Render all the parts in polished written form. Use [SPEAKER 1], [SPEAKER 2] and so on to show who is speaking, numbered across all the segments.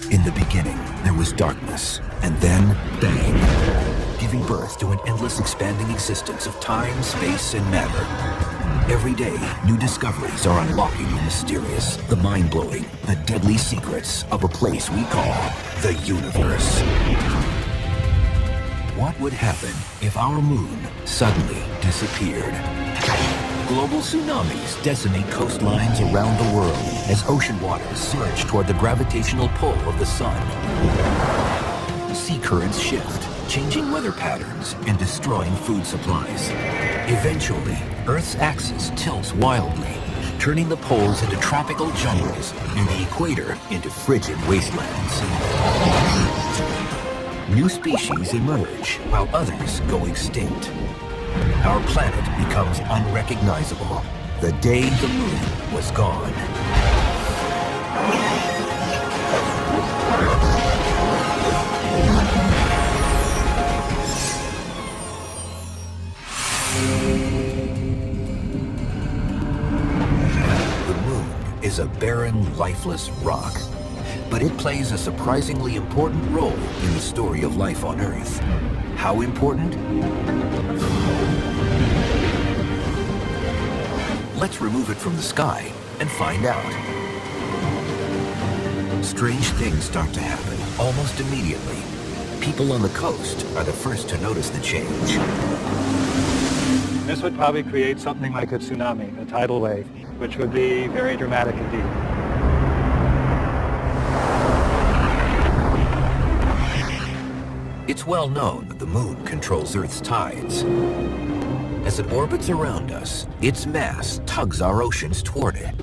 [SPEAKER 1] In the beginning, there was darkness, and then bang, giving birth to an endless expanding existence of time, space, and matter. Every day, new discoveries are unlocking the mysterious, the mind-blowing, the deadly secrets of a place we call the universe. What would happen if our moon suddenly disappeared? Global tsunamis decimate coastlines around the world as ocean waters surge toward the gravitational pull of the sun. Sea currents shift, changing weather patterns and destroying food supplies. Eventually, Earth's axis tilts wildly, turning the poles into tropical jungles and the equator into frigid wastelands. New species emerge while others go extinct. Our planet becomes unrecognizable the day the moon was gone. The moon is a barren, lifeless rock, but it plays a surprisingly important role in the story of life on Earth. How important? Let's remove it from the sky and find out. Strange things start to happen almost immediately. People on the coast are the first to notice the change.
[SPEAKER 2] This would probably create something like a tsunami, a tidal wave, which would be very dramatic indeed.
[SPEAKER 1] It's well known that the moon controls Earth's tides. As it orbits around us, its mass tugs our oceans toward it,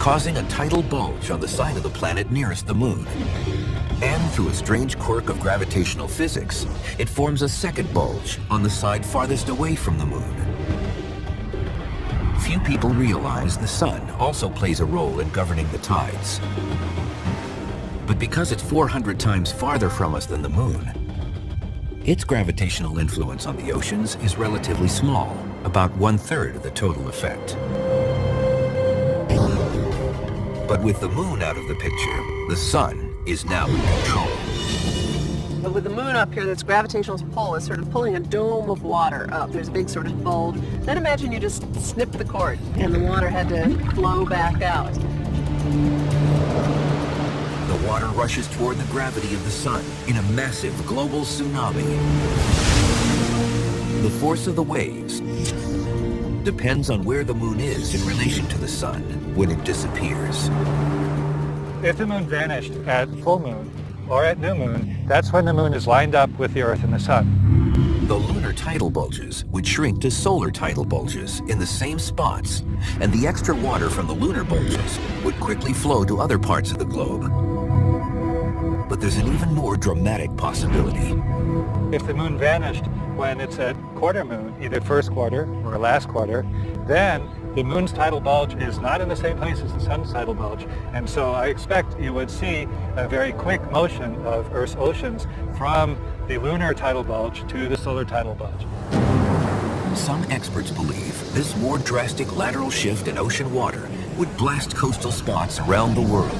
[SPEAKER 1] causing a tidal bulge on the side of the planet nearest the moon. And through a strange quirk of gravitational physics, it forms a second bulge on the side farthest away from the moon. Few people realize the sun also plays a role in governing the tides. But because it's 400 times farther from us than the moon, its gravitational influence on the oceans is relatively small, about 1/3 of the total effect. But with the moon out of the picture, the sun is now in control.
[SPEAKER 3] But with the moon up here, its gravitational pull is sort of pulling a dome of water up. There's a big sort of bulge. Then imagine you just snipped the cord and the water had to flow back out.
[SPEAKER 1] The water rushes toward the gravity of the sun in a massive global tsunami. The force of the waves depends on where the moon is in relation to the sun when it disappears.
[SPEAKER 2] If the moon vanished at full moon or at new moon, that's when the moon is lined up with the Earth and the sun.
[SPEAKER 1] The lunar tidal bulges would shrink to solar tidal bulges in the same spots, and the extra water from the lunar bulges would quickly flow to other parts of the globe. But there's an even more dramatic possibility.
[SPEAKER 2] If the moon vanished when it's at quarter moon, either first quarter or last quarter, then the moon's tidal bulge is not in the same place as the sun's tidal bulge. And so I expect you would see a very quick motion of Earth's oceans from the lunar tidal bulge to the solar tidal bulge.
[SPEAKER 1] Some experts believe this more drastic lateral shift in ocean water would blast coastal spots around the world.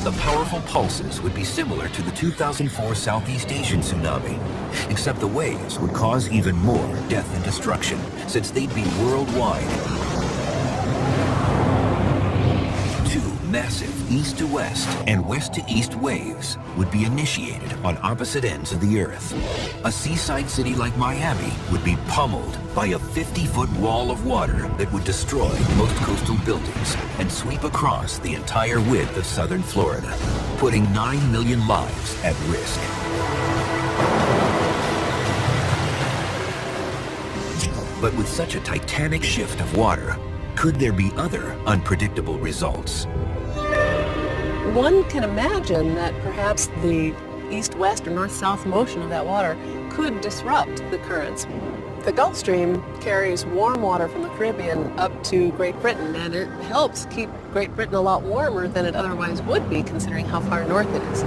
[SPEAKER 1] The powerful pulses would be similar to the 2004 Southeast Asian tsunami, except the waves would cause even more death and destruction, since they'd be worldwide. Two massive east to west and west to east waves would be initiated on opposite ends of the Earth. A seaside city like Miami would be pummeled by a 50-foot wall of water that would destroy most coastal buildings and sweep across the entire width of southern Florida, putting 9 million lives at risk. But with such a titanic shift of water, could there be other unpredictable results?
[SPEAKER 3] One can imagine that perhaps the east-west or north-south motion of that water could disrupt the currents. The Gulf Stream carries warm water from the Caribbean up to Great Britain, and it helps keep Great Britain a lot warmer than it otherwise would be, considering how far north it is.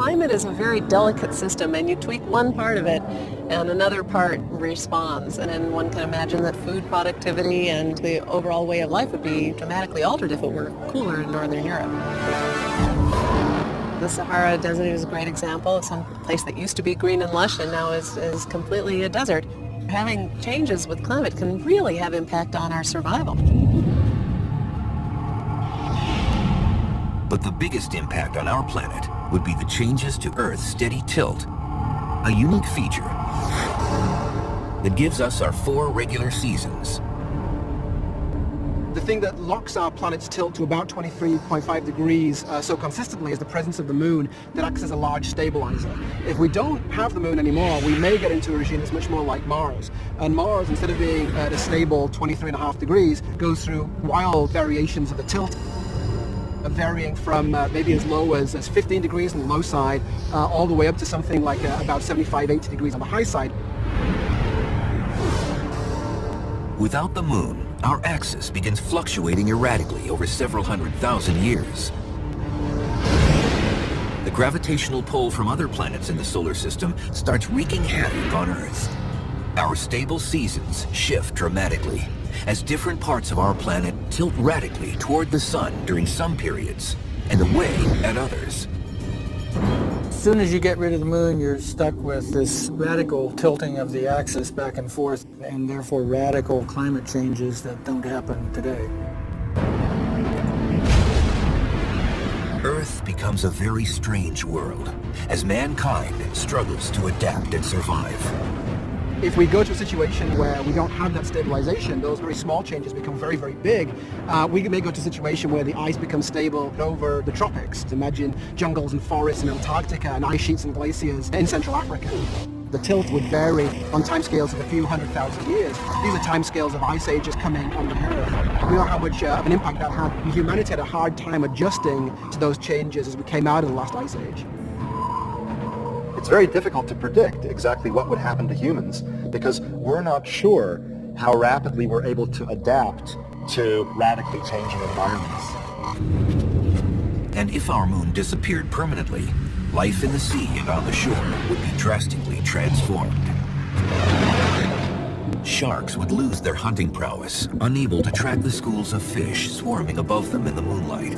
[SPEAKER 3] climate is a very delicate system, and you tweak one part of it and another part responds. And then one can imagine that food productivity and the overall way of life would be dramatically altered if it were cooler in Northern Europe. The Sahara Desert is a great example of some place that used to be green and lush and now is completely a desert. Having changes with climate can really have impact on our survival.
[SPEAKER 1] But the biggest impact on our planet would be the changes to Earth's steady tilt, a unique feature that gives us our 4 regular seasons.
[SPEAKER 4] The thing that locks our planet's tilt to about 23.5 degrees so consistently is the presence of the moon that acts as a large stabilizer. If we don't have the moon anymore, we may get into a regime that's much more like Mars. And Mars, instead of being at a stable 23.5 degrees, goes through wild variations of the tilt, varying from maybe as low as 15 degrees on the low side, all the way up to something like about 75, 80 degrees on the high side.
[SPEAKER 1] Without the moon, our axis begins fluctuating erratically over several 100,000 years. The gravitational pull from other planets in the solar system starts wreaking havoc on Earth. Our stable seasons shift dramatically as different parts of our planet tilt radically toward the sun during some periods and away at others.
[SPEAKER 5] As soon as you get rid of the moon, you're stuck with this radical tilting of the axis back and forth, and therefore radical climate changes that don't happen today.
[SPEAKER 1] Earth becomes a very strange world as mankind struggles to adapt and survive.
[SPEAKER 4] If we go to a situation where we don't have that stabilization, those very small changes become very, very big. We may go to a situation where the ice becomes stable over the tropics. Imagine jungles and forests in Antarctica and ice sheets and glaciers in Central Africa. The tilt would vary on timescales of a few 100,000 years. These are timescales of ice ages coming on the Earth. We know how much of an impact that had. Humanity had a hard time adjusting to those changes as we came out of the last ice age.
[SPEAKER 6] It's very difficult to predict exactly what would happen to humans because we're not sure how rapidly we're able to adapt to radically changing environments.
[SPEAKER 1] And if our moon disappeared permanently, life in the sea and on the shore would be drastically transformed. Sharks would lose their hunting prowess, unable to track the schools of fish swarming above them in the moonlight.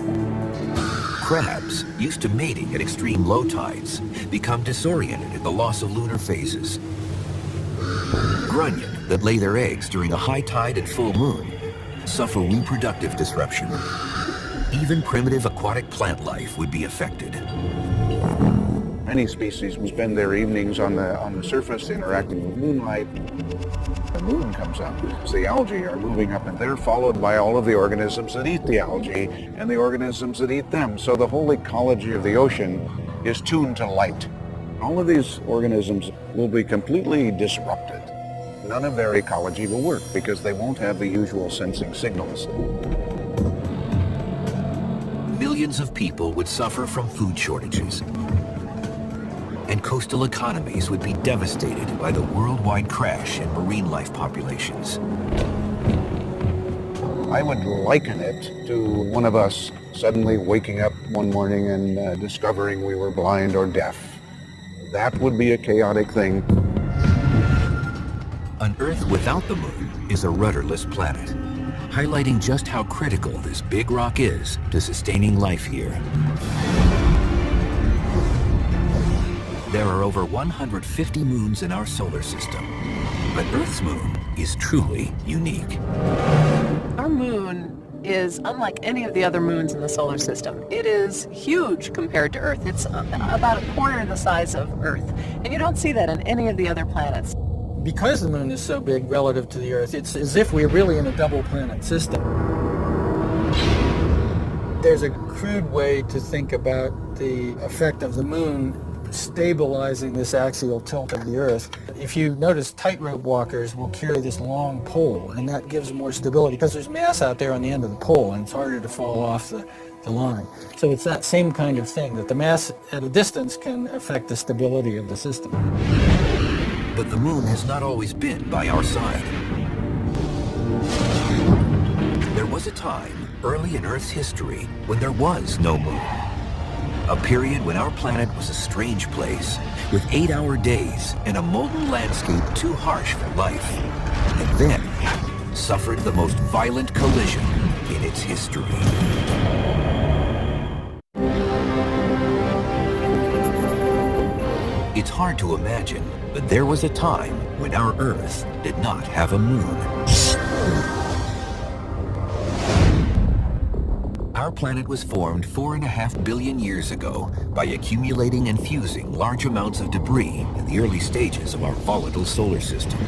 [SPEAKER 1] Crabs, used to mating at extreme low tides, become disoriented at the loss of lunar phases. Grunion, that lay their eggs during a high tide and full moon, suffer reproductive disruption. Even primitive aquatic plant life would be affected.
[SPEAKER 7] Many species will spend their evenings on the surface interacting with moonlight. The moon comes up. So the algae are moving up and they're followed by all of the organisms that eat the algae and the organisms that eat them. So the whole ecology of the ocean is tuned to light. All of these organisms will be completely disrupted. None of their ecology will work because they won't have the usual sensing signals.
[SPEAKER 1] Millions of people would suffer from food shortages, and coastal economies would be devastated by the worldwide crash in marine life populations.
[SPEAKER 7] I would liken it to one of us suddenly waking up one morning and discovering we were blind or deaf. That would be a chaotic thing.
[SPEAKER 1] An Earth without the moon is a rudderless planet, highlighting just how critical this big rock is to sustaining life here. There are over 150 moons in our solar system, but Earth's moon is truly unique.
[SPEAKER 3] Our moon is unlike any of the other moons in the solar system. It is huge compared to Earth. It's about a quarter the size of Earth, and you don't see that on any of the other planets.
[SPEAKER 5] Because the moon is so big relative to the Earth, it's as if we're really in a double planet system. There's a crude way to think about the effect of the moon stabilizing this axial tilt of the Earth. If you notice, tightrope walkers will carry this long pole, and that gives more stability because there's mass out there on the end of the pole, and it's harder to fall off the line. So it's that same kind of thing, that the mass at a distance can affect the stability of the system.
[SPEAKER 1] But the moon has not always been by our side. There was a time early in Earth's history when there was no moon. A period when our planet was a strange place, with 8-hour days and a molten landscape too harsh for life. And then suffered the most violent collision in its history. It's hard to imagine, but there was a time when our Earth did not have a moon. Our planet was formed 4.5 billion years ago by accumulating and fusing large amounts of debris in the early stages of our volatile solar system.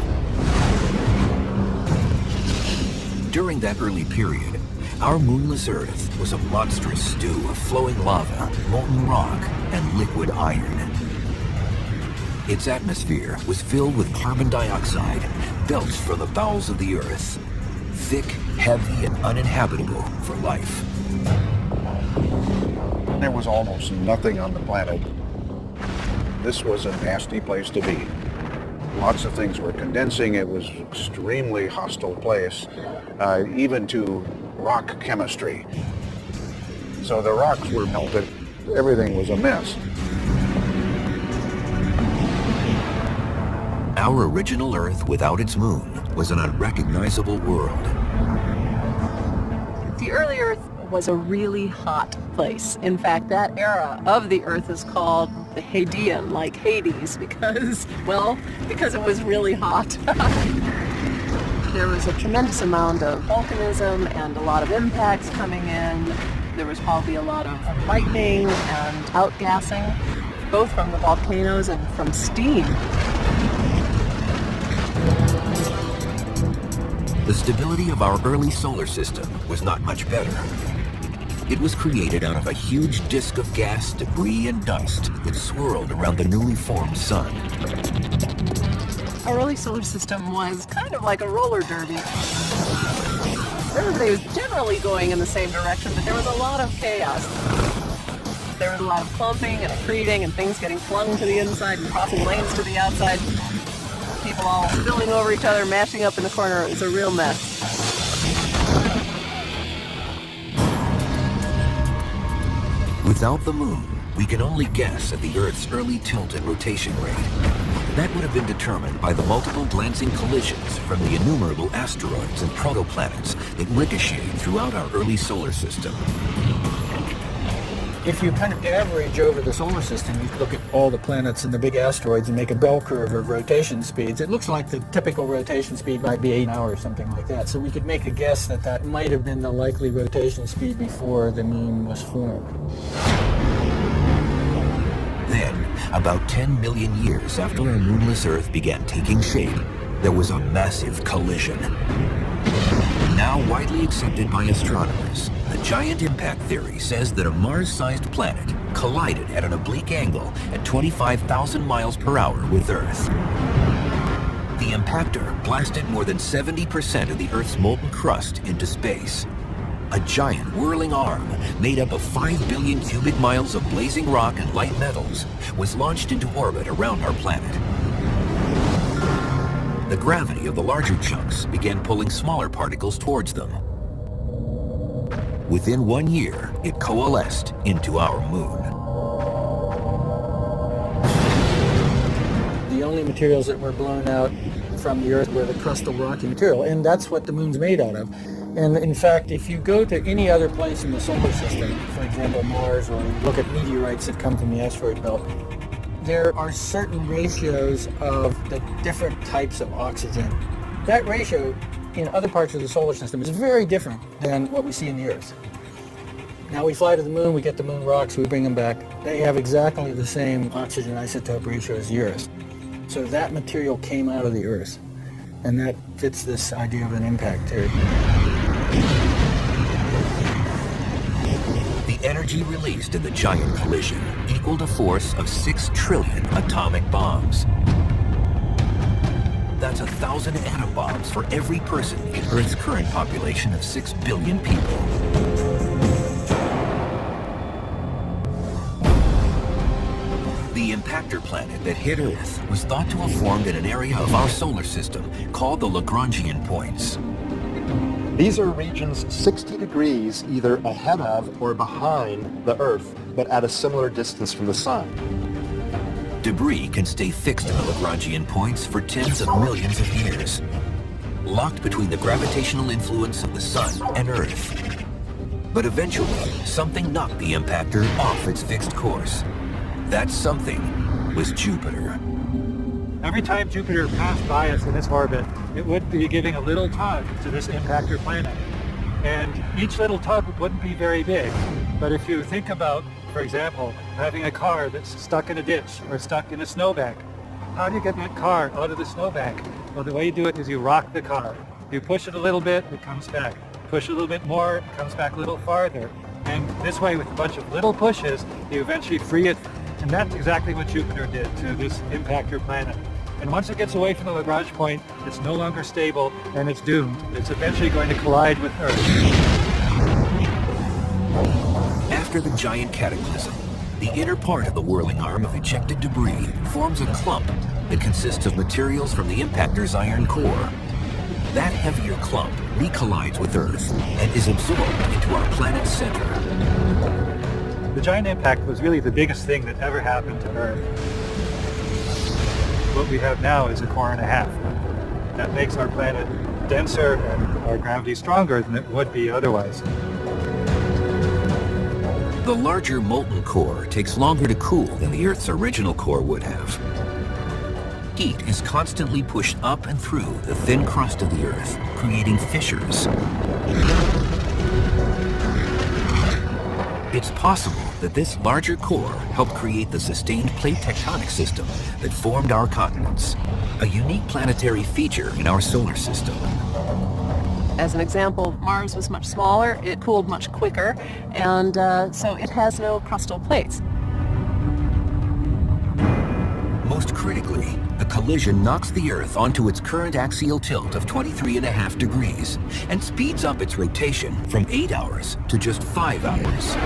[SPEAKER 1] During that early period, our moonless Earth was a monstrous stew of flowing lava, molten rock, and liquid iron. Its atmosphere was filled with carbon dioxide, belched from the bowels of the Earth, thick, heavy, and uninhabitable for life.
[SPEAKER 7] There was almost nothing on the planet. This was a nasty place to be. Lots of things were condensing. It was an extremely hostile place, even to rock chemistry. So the rocks were melted. Everything was a mess.
[SPEAKER 1] Our original Earth without its moon was an unrecognizable world.
[SPEAKER 3] The early Earth was a really hot place. In fact, that era of the Earth is called the Hadean, like Hades, because it was really hot. There was a tremendous amount of volcanism and a lot of impacts coming in. There was probably a lot of lightning and outgassing, both from the volcanoes and from steam.
[SPEAKER 1] The stability of our early solar system was not much better. It was created out of a huge disk of gas, debris, and dust that swirled around the newly formed sun.
[SPEAKER 3] Our early solar system was kind of like a roller derby. Everybody was generally going in the same direction, but there was a lot of chaos. There was a lot of clumping and accreting and things getting flung to the inside and crossing lanes to the outside. People all spilling over each other, mashing up in the corner. It was a real mess.
[SPEAKER 1] Without the moon, we can only guess at the Earth's early tilt and rotation rate. That would have been determined by the multiple glancing collisions from the innumerable asteroids and protoplanets that ricocheted throughout our early solar system.
[SPEAKER 5] If you kind of average over the solar system, you look at all the planets and the big asteroids and make a bell curve of rotation speeds, it looks like the typical rotation speed might be 8 hours or something like that. So we could make a guess that that might have been the likely rotation speed before the moon was formed.
[SPEAKER 1] Then, about 10 million years after our moonless Earth began taking shape, there was a massive collision. Now widely accepted by astronomers, the giant impact theory says that a Mars-sized planet collided at an oblique angle at 25,000 miles per hour with Earth. The impactor blasted more than 70% of the Earth's molten crust into space. A giant whirling arm made up of 5 billion cubic miles of blazing rock and light metals was launched into orbit around our planet. The gravity of the larger chunks began pulling smaller particles towards them. Within 1 year, it coalesced into our moon.
[SPEAKER 5] The only materials that were blown out from the Earth were the crustal rocky material, and that's what the moon's made out of. And in fact, if you go to any other place in the solar system, for example Mars, or look at meteorites that come from the asteroid belt, there are certain ratios of the different types of oxygen. That ratio in other parts of the solar system is very different than what we see in the Earth. Now we fly to the moon, we get the moon rocks, we bring them back. They have exactly the same oxygen isotope ratio as the Earth. So that material came out of the Earth, and that fits this idea of an impact theory.
[SPEAKER 1] The energy released in the giant collision equaled a force of 6 trillion atomic bombs. That's 1,000 atom bombs for every person in Earth's current population of 6 billion people. The impactor planet that hit Earth was thought to have formed in an area of our solar system called the Lagrangian points.
[SPEAKER 6] These are regions 60 degrees either ahead of or behind the Earth. but at a similar distance from the sun.
[SPEAKER 1] Debris can stay fixed in the Lagrangian points for tens of millions of years, locked between the gravitational influence of the sun and Earth. But eventually, something knocked the impactor off its fixed course. That something was Jupiter.
[SPEAKER 2] Every time Jupiter passed by us in its orbit, it would be giving a little tug to this impactor planet. And each little tug wouldn't be very big. But if you think about, for example, having a car that's stuck in a ditch or stuck in a snowbank, how do you get that car out of the snowbank? Well, the way you do it is you rock the car. You push it a little bit, it comes back. Push it a little bit more, it comes back a little farther. And this way, with a bunch of little pushes, you eventually free it. And that's exactly what Jupiter did to this impactor planet. And once it gets away from the Lagrange point, it's no longer stable and it's doomed. It's eventually going to collide with Earth.
[SPEAKER 1] After the giant cataclysm, the inner part of the whirling arm of ejected debris forms a clump that consists of materials from the impactor's iron core. That heavier clump recollides with Earth and is absorbed into our planet's center.
[SPEAKER 2] The giant impact was really the biggest thing that ever happened to Earth. What we have now is a core and a half. That makes our planet denser and our gravity stronger than it would be otherwise.
[SPEAKER 1] The larger molten core takes longer to cool than the Earth's original core would have. Heat is constantly pushed up and through the thin crust of the Earth, creating fissures. It's possible that this larger core helped create the sustained plate tectonic system that formed our continents, a unique planetary feature in our solar system.
[SPEAKER 3] As an example, Mars was much smaller, it cooled much quicker, and so it has no crustal plates.
[SPEAKER 1] Most critically, the collision knocks the Earth onto its current axial tilt of 23.5 degrees and speeds up its rotation from 8 hours to just 5 hours.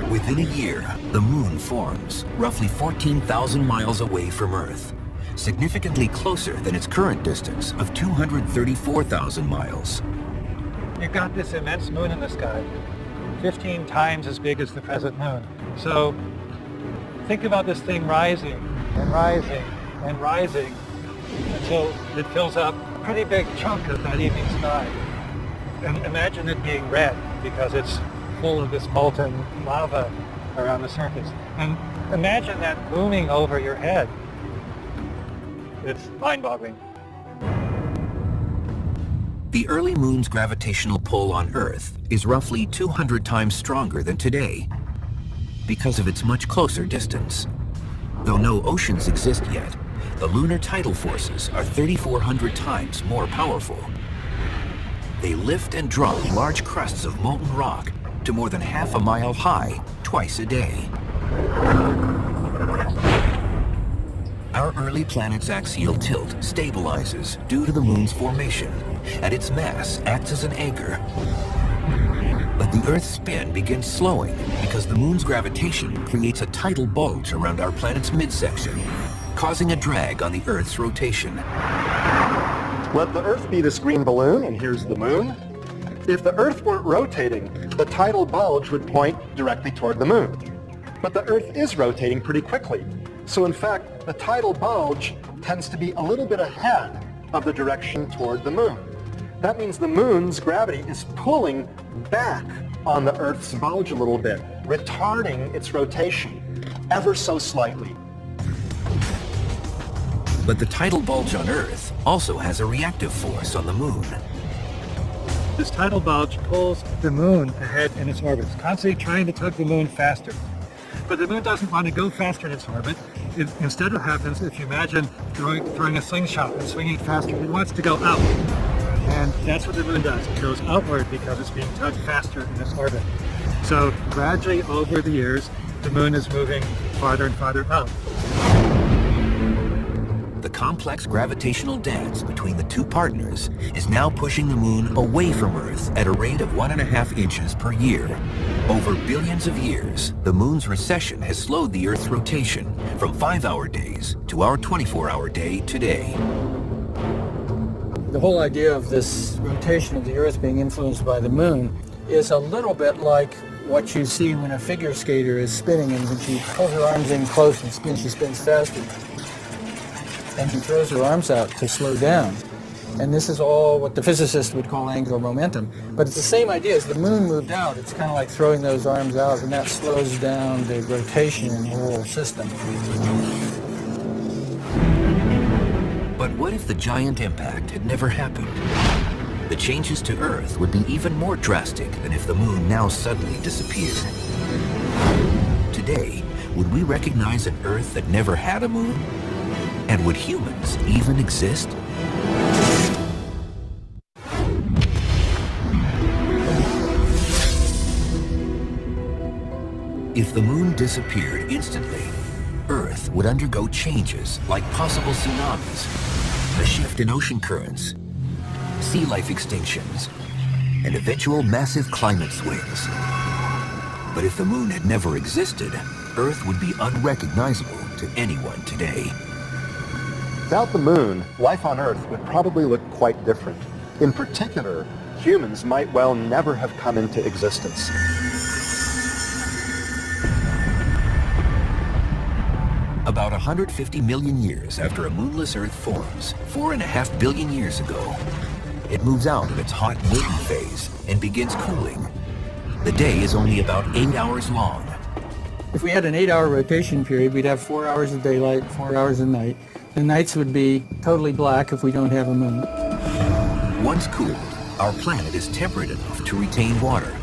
[SPEAKER 1] Within a year, the Moon forms, roughly 14,000 miles away from Earth, significantly closer than its current distance of 234,000 miles.
[SPEAKER 2] You've got this immense moon in the sky, 15 times as big as the present moon. So think about this thing rising and rising and rising until it fills up a pretty big chunk of that evening sky. And imagine it being red because it's full of this molten lava around the surface. And imagine that looming over your head. It's mind-boggling.
[SPEAKER 1] The early moon's gravitational pull on Earth is roughly 200 times stronger than today because of its much closer distance. Though no oceans exist yet, the lunar tidal forces are 3,400 times more powerful. They lift and drop large crusts of molten rock to more than half a mile high twice a day. Our early planet's axial tilt stabilizes due to the moon's formation, and its mass acts as an anchor. But the Earth's spin begins slowing because the moon's gravitation creates a tidal bulge around our planet's midsection, causing a drag on the Earth's rotation.
[SPEAKER 6] Let the Earth be this green balloon, and here's the moon. If the Earth weren't rotating, the tidal bulge would point directly toward the moon. But the Earth is rotating pretty quickly. So in fact, the tidal bulge tends to be a little bit ahead of the direction toward the moon. That means the moon's gravity is pulling back on the Earth's bulge a little bit, retarding its rotation ever so slightly.
[SPEAKER 1] But the tidal bulge on Earth also has a reactive force on the moon.
[SPEAKER 2] This tidal bulge pulls the moon ahead in its orbit. It's constantly trying to tug the moon faster. But the moon doesn't want to go faster in its orbit. Instead what happens, if you imagine throwing a slingshot and swinging faster, it wants to go out. And that's what the moon does. It goes outward because it's being tugged faster in its orbit. So gradually over the years, the moon is moving farther and farther out.
[SPEAKER 1] The complex gravitational dance between the two partners is now pushing the moon away from Earth at a rate of 1.5 inches per year. Over billions of years, the moon's recession has slowed the Earth's rotation from 5-hour days to our 24-hour day today.
[SPEAKER 5] The whole idea of this rotation of the Earth being influenced by the moon is a little bit like what you see when a figure skater is spinning, and when she pulls her arms in close and spins, she spins faster. And she throws her arms out to slow down. And this is all what the physicists would call angular momentum. But it's the same idea. As the moon moved out, it's kind of like throwing those arms out, and that slows down the rotation in the whole system.
[SPEAKER 1] But what if the giant impact had never happened? The changes to Earth would be even more drastic than if the moon now suddenly disappeared. Today, would we recognize an Earth that never had a moon? And would humans even exist? If the moon disappeared instantly, Earth would undergo changes like possible tsunamis, a shift in ocean currents, sea life extinctions, and eventual massive climate swings. But if the moon had never existed, Earth would be unrecognizable to anyone today.
[SPEAKER 6] Without the moon, life on Earth would probably look quite different. In particular, humans might well never have come into existence.
[SPEAKER 1] About 150 million years after a moonless Earth forms, 4.5 billion years ago, it moves out of its hot maiden phase and begins cooling. The day is only about 8 hours long.
[SPEAKER 5] If we had an 8-hour rotation period, we'd have 4 hours of daylight, 4 hours of night. The nights would be totally black if we don't have a moon.
[SPEAKER 1] Once cooled, our planet is temperate enough to retain water.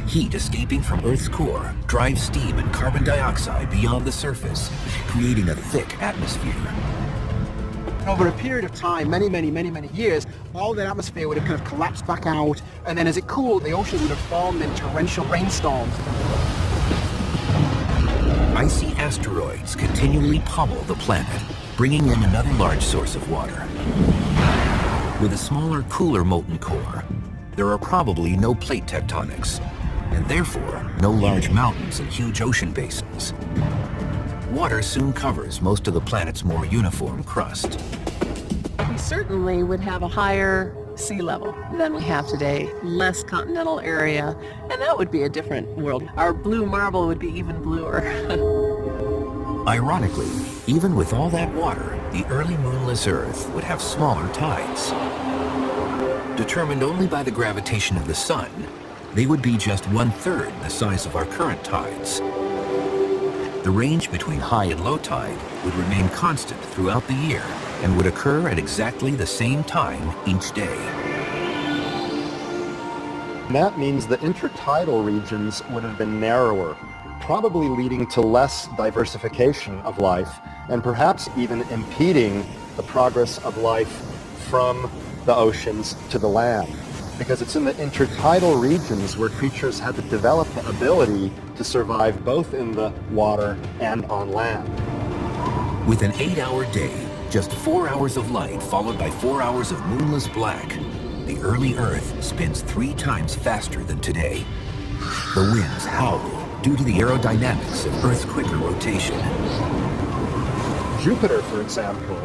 [SPEAKER 1] Heat escaping from Earth's core drives steam and carbon dioxide beyond the surface, creating a thick atmosphere.
[SPEAKER 4] Over a period of time, many years, all that atmosphere would have kind of collapsed back out, and then as it cooled, the oceans would have formed in torrential rainstorms.
[SPEAKER 1] Icy asteroids continually pummel the planet, bringing in another large source of water. With a smaller, cooler molten core, there are probably no plate tectonics, and therefore no large mountains and huge ocean basins. Water soon covers most of the planet's more uniform crust.
[SPEAKER 3] We certainly would have a higher sea level than we have today, less continental area, and that would be a different world. Our blue marble would be even bluer.
[SPEAKER 1] Ironically, even with all that water, the early moonless Earth would have smaller tides. Determined only by the gravitation of the sun, they would be just 1/3 the size of our current tides. The range between high and low tide would remain constant throughout the year and would occur at exactly the same time each day.
[SPEAKER 6] And that means the intertidal regions would have been narrower, probably leading to less diversification of life and perhaps even impeding the progress of life from the oceans to the land. Because it's in the intertidal regions where creatures had to develop the ability to survive both in the water and on land.
[SPEAKER 1] With an 8-hour day, just 4 hours of light followed by 4 hours of moonless black, the early Earth spins 3 times faster than today. The winds howl due to the aerodynamics of Earth's quicker rotation.
[SPEAKER 6] Jupiter, for example,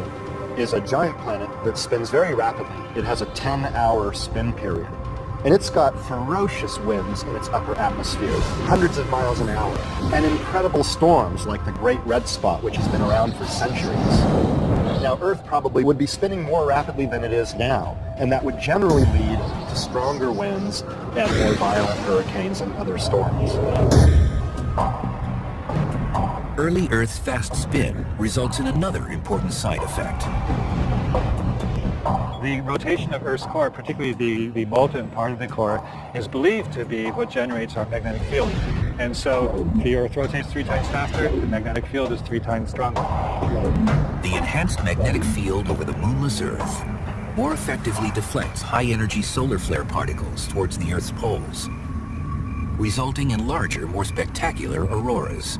[SPEAKER 6] is a giant planet that spins very rapidly. It has a 10-hour spin period. And it's got ferocious winds in its upper atmosphere, hundreds of miles an hour, and incredible storms like the Great Red Spot, which has been around for centuries. Now, Earth probably would be spinning more rapidly than it is now, and that would generally lead to stronger winds and more violent hurricanes and other storms.
[SPEAKER 1] Early Earth's fast spin results in another important side effect.
[SPEAKER 2] The rotation of Earth's core, particularly the molten part of the core, is believed to be what generates our magnetic field. And so the Earth rotates 3 times faster, the magnetic field is 3 times stronger.
[SPEAKER 1] The enhanced magnetic field over the moonless Earth more effectively deflects high-energy solar flare particles towards the Earth's poles, resulting in larger, more spectacular auroras.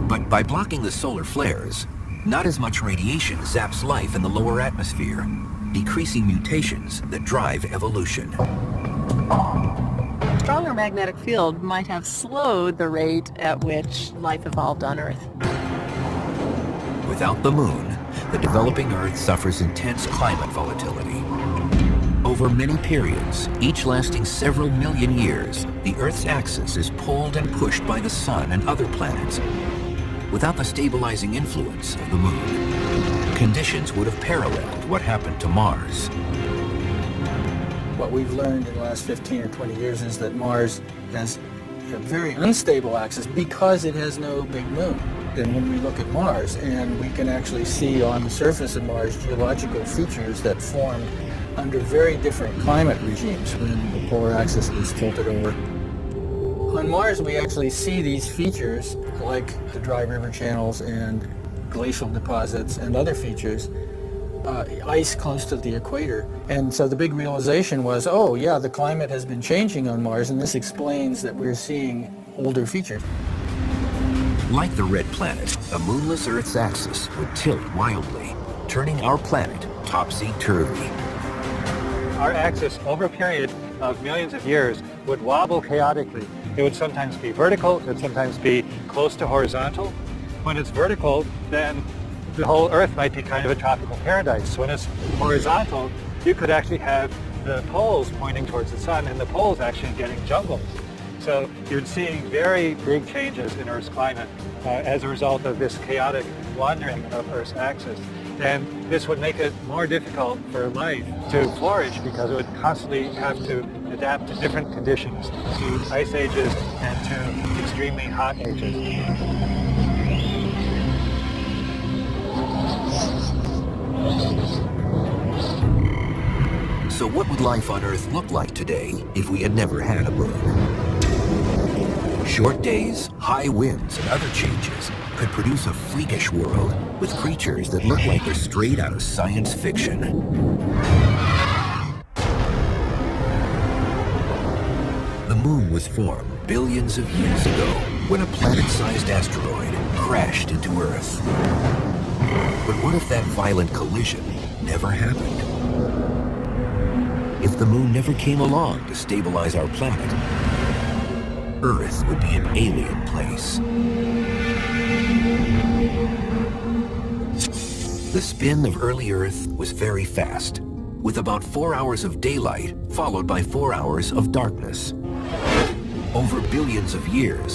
[SPEAKER 1] But by blocking the solar flares, not as much radiation zaps life in the lower atmosphere, decreasing mutations that drive evolution.
[SPEAKER 3] A stronger magnetic field might have slowed the rate at which life evolved on Earth.
[SPEAKER 1] Without the moon, the developing Earth suffers intense climate volatility. over many periods, each lasting several million years, the Earth's axis is pulled and pushed by the Sun and other planets. Without the stabilizing influence of the Moon, conditions would have paralleled what happened to Mars.
[SPEAKER 5] What we've learned in the last 15 or 20 years is that Mars has a very unstable axis because it has no big moon. And when we look at Mars, and we can actually see on the surface of Mars geological features that formed under very different climate regimes when the polar axis was tilted over. On Mars, we actually see these features like the dry river channels and glacial deposits and other features, ice close to the equator. And so the big realization was, oh yeah, the climate has been changing on Mars, and this explains that we're seeing older features.
[SPEAKER 1] Like the red planet, a moonless Earth's axis would tilt wildly, turning our planet topsy-turvy.
[SPEAKER 2] Our axis, over a period of millions of years, would wobble chaotically. It would sometimes be vertical, it would sometimes be close to horizontal. When it's vertical, then the whole Earth might be kind of a tropical paradise. When it's horizontal, you could actually have the poles pointing towards the sun and the poles actually getting jumbled. So you'd see very big changes in Earth's climate as a result of this chaotic wandering of Earth's axis. And this would make it more difficult for life to flourish because it would constantly have to adapt to different conditions, to ice ages and to extremely hot ages.
[SPEAKER 1] So what would life on Earth look like today if we had never had a moon? Short days, high winds, and other changes could produce a freakish world with creatures that look like they're straight out of science fiction. The moon was formed billions of years ago when a planet-sized asteroid crashed into Earth. But what if that violent collision never happened? If the moon never came along to stabilize our planet, Earth would be an alien place. The spin of early Earth was very fast, with about 4 hours of daylight followed by 4 hours of darkness. Over billions of years,